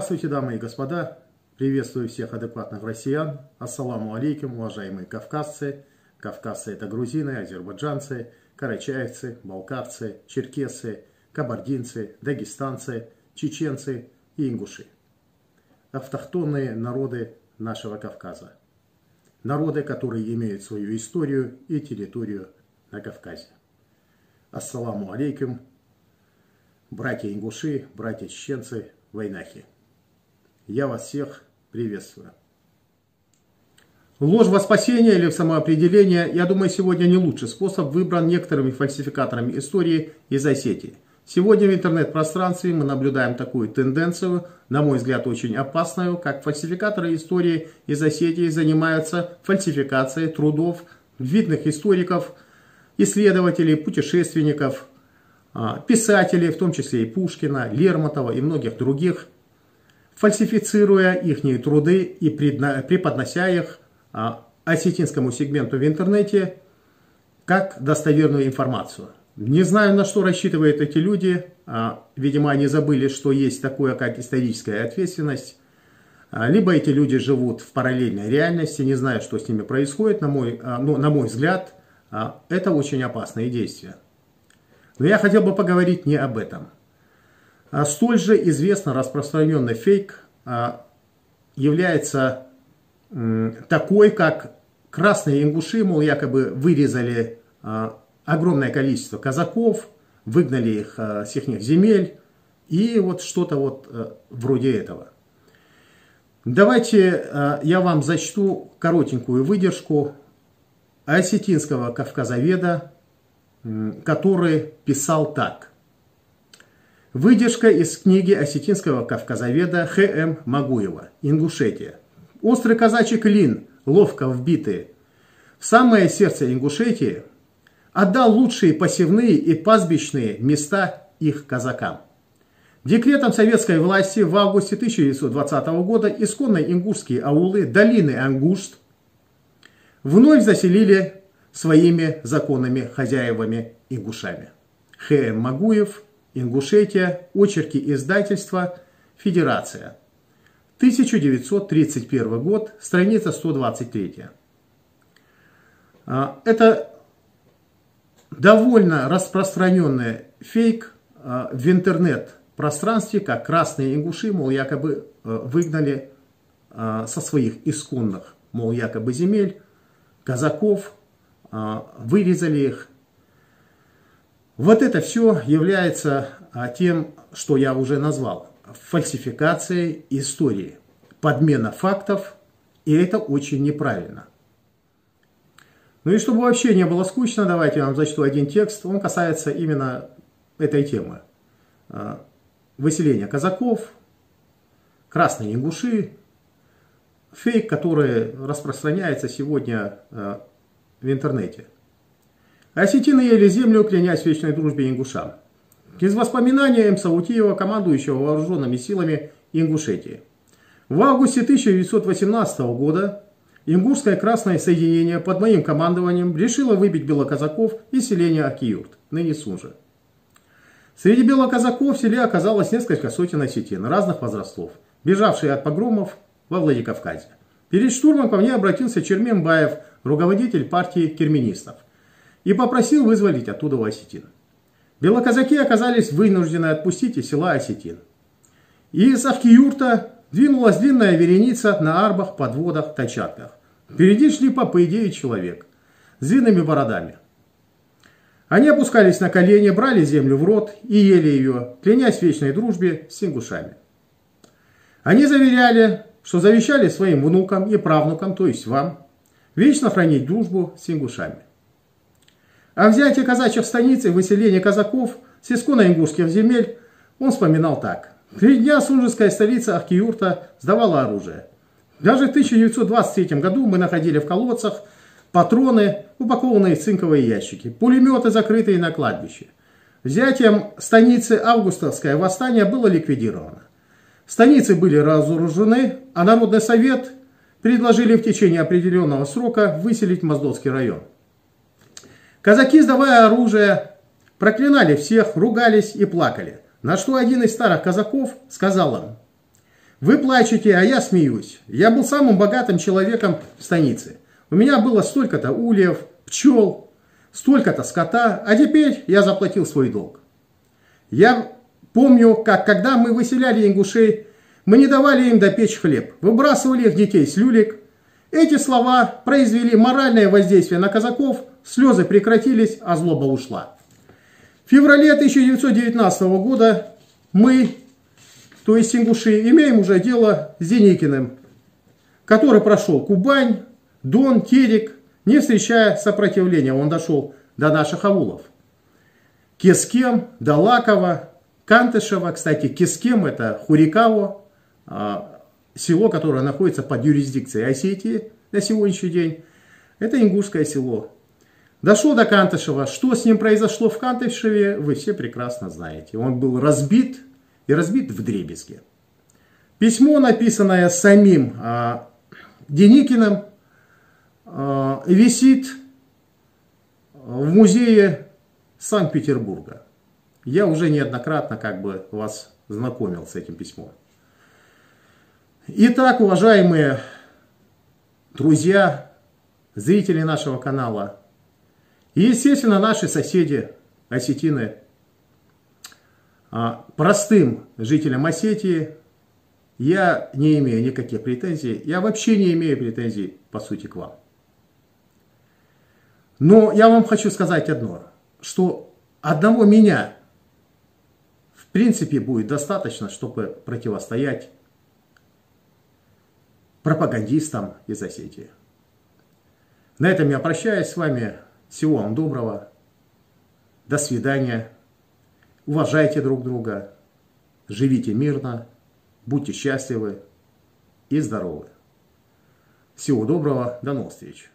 Здравствуйте, дамы и господа! Приветствую всех адекватных россиян. Ассаламу алейкум, уважаемые кавказцы. Кавказцы — это грузины, азербайджанцы, карачаевцы, балкарцы, черкессы, кабардинцы, дагестанцы, чеченцы и ингуши. Автохтонные народы нашего Кавказа. Народы, которые имеют свою историю и территорию на Кавказе. Ассаламу алейкум, братья ингуши, братья чеченцы, вайнахи. Я вас всех приветствую. Ложь во спасение или в самоопределение, я думаю, сегодня не лучший способ выбран некоторыми фальсификаторами истории из Осетии. Сегодня в интернет-пространстве мы наблюдаем такую тенденцию, на мой взгляд, очень опасную, как фальсификаторы истории из Осетии занимаются фальсификацией трудов видных историков, исследователей, путешественников, писателей, в том числе и Пушкина, Лермонтова и многих других, фальсифицируя их труды и преподнося их осетинскому сегменту в интернете как достоверную информацию. Не знаю, на что рассчитывают эти люди. Видимо, они забыли, что есть такое, как историческая ответственность. Либо эти люди живут в параллельной реальности, не знаю, что с ними происходит. На мой взгляд, это очень опасные действия. Но я хотел бы поговорить не об этом. Столь же известно распространенный фейк является такой, как красные ингуши, мол, якобы вырезали огромное количество казаков, выгнали их с их земель, и вот что-то вот вроде этого. Давайте я вам зачту коротенькую выдержку осетинского кавказоведа, который писал так. Выдержка из книги осетинского кавказоведа Х.М. Магуева «Ингушетия». Острый казачий клин, ловко вбитый в самое сердце Ингушетии, отдал лучшие посевные и пастбищные места их казакам. Декретом советской власти в августе 1920 года исконно ингушские аулы долины Ангушт вновь заселили своими законными хозяевами ингушами. Х.М. Магуев, Ингушетия, очерки издательства «Федерация». 1931 год, страница 123. Это довольно распространенный фейк в интернет-пространстве, как красные ингуши, мол, якобы выгнали со своих исконных, мол, якобы земель казаков, вырезали их. Вот это все является тем, что я уже назвал, фальсификацией истории, подмена фактов, и это очень неправильно. Ну и чтобы вообще не было скучно, давайте я вам зачту один текст, он касается именно этой темы. Выселение казаков, красные ингуши, фейк, который распространяется сегодня в интернете. Осетины ели землю, клянясь вечной дружбе ингушам. Из воспоминания М. Саутиева, командующего вооруженными силами Ингушетии. В августе 1918 года ингушское красное соединение под моим командованием решило выбить белоказаков из селения Акиюрт, ныне Сунжа. Среди белоказаков в селе оказалось несколько сотен осетин разных возрастов, бежавшие от погромов во Владикавказе. Перед штурмом ко мне обратился Черменбаев, руководитель партии кирменистов, и попросил вызволить оттуда осетин. Белоказаки оказались вынуждены отпустить из села осетин. Из Авкиюрта двинулась длинная вереница на арбах, подводах, тачатках. Впереди шли по 9 человек с длинными бородами. Они опускались на колени, брали землю в рот и ели ее, клянясь в вечной дружбе с ингушами. Они заверяли, что завещали своим внукам и правнукам, то есть вам, вечно хранить дружбу с ингушами. О взятии казачьих станиц и выселении казаков с исконно-ингушских земель он вспоминал так. 3 дня сунжская столица Ахкиюрта сдавала оружие. Даже в 1923 году мы находили в колодцах патроны, упакованные в цинковые ящики, пулеметы, закрытые на кладбище. Взятием станицы Августовское восстание было ликвидировано. Станицы были разоружены, а Народный совет предложили в течение определенного срока выселить Моздовский район. Казаки, сдавая оружие, проклинали всех, ругались и плакали. На что один из старых казаков сказал им: Вы плачете, а я смеюсь. Я был самым богатым человеком в станице. У меня было столько-то ульев, пчел, столько-то скота, а теперь я заплатил свой долг. Я помню, как когда мы выселяли ингушей, мы не давали им допечь хлеб, выбрасывали их детей с люлек. Эти слова произвели моральное воздействие на казаков, слезы прекратились, а злоба ушла. В феврале 1919 года мы, то есть ингуши, имеем уже дело с Деникиным, который прошел Кубань, Дон, Терек, не встречая сопротивления. Он дошел до наших аулов. Кескем, до Лакова, Кантышева. Кстати, Кескем — это Хурикаво, село, которое находится под юрисдикцией Осетии на сегодняшний день. Это ингушское село. Дошло до Кантышева. Что с ним произошло в Кантышеве, вы все прекрасно знаете. Он был разбит и разбит вдребезги. Письмо, написанное самим Деникиным, висит в музее Санкт-Петербурга. Я уже неоднократно вас знакомил с этим письмом. Итак, уважаемые друзья, зрители нашего канала и, естественно, наши соседи, осетины, простым жителям Осетии я не имею никаких претензий, я вообще не имею претензий, по сути, к вам. Но я вам хочу сказать одно, что одного меня, в принципе, будет достаточно, чтобы противостоять пропагандистам из Осетии. На этом я прощаюсь с вами. Всего вам доброго. До свидания. Уважайте друг друга. Живите мирно. Будьте счастливы и здоровы. Всего доброго. До новых встреч.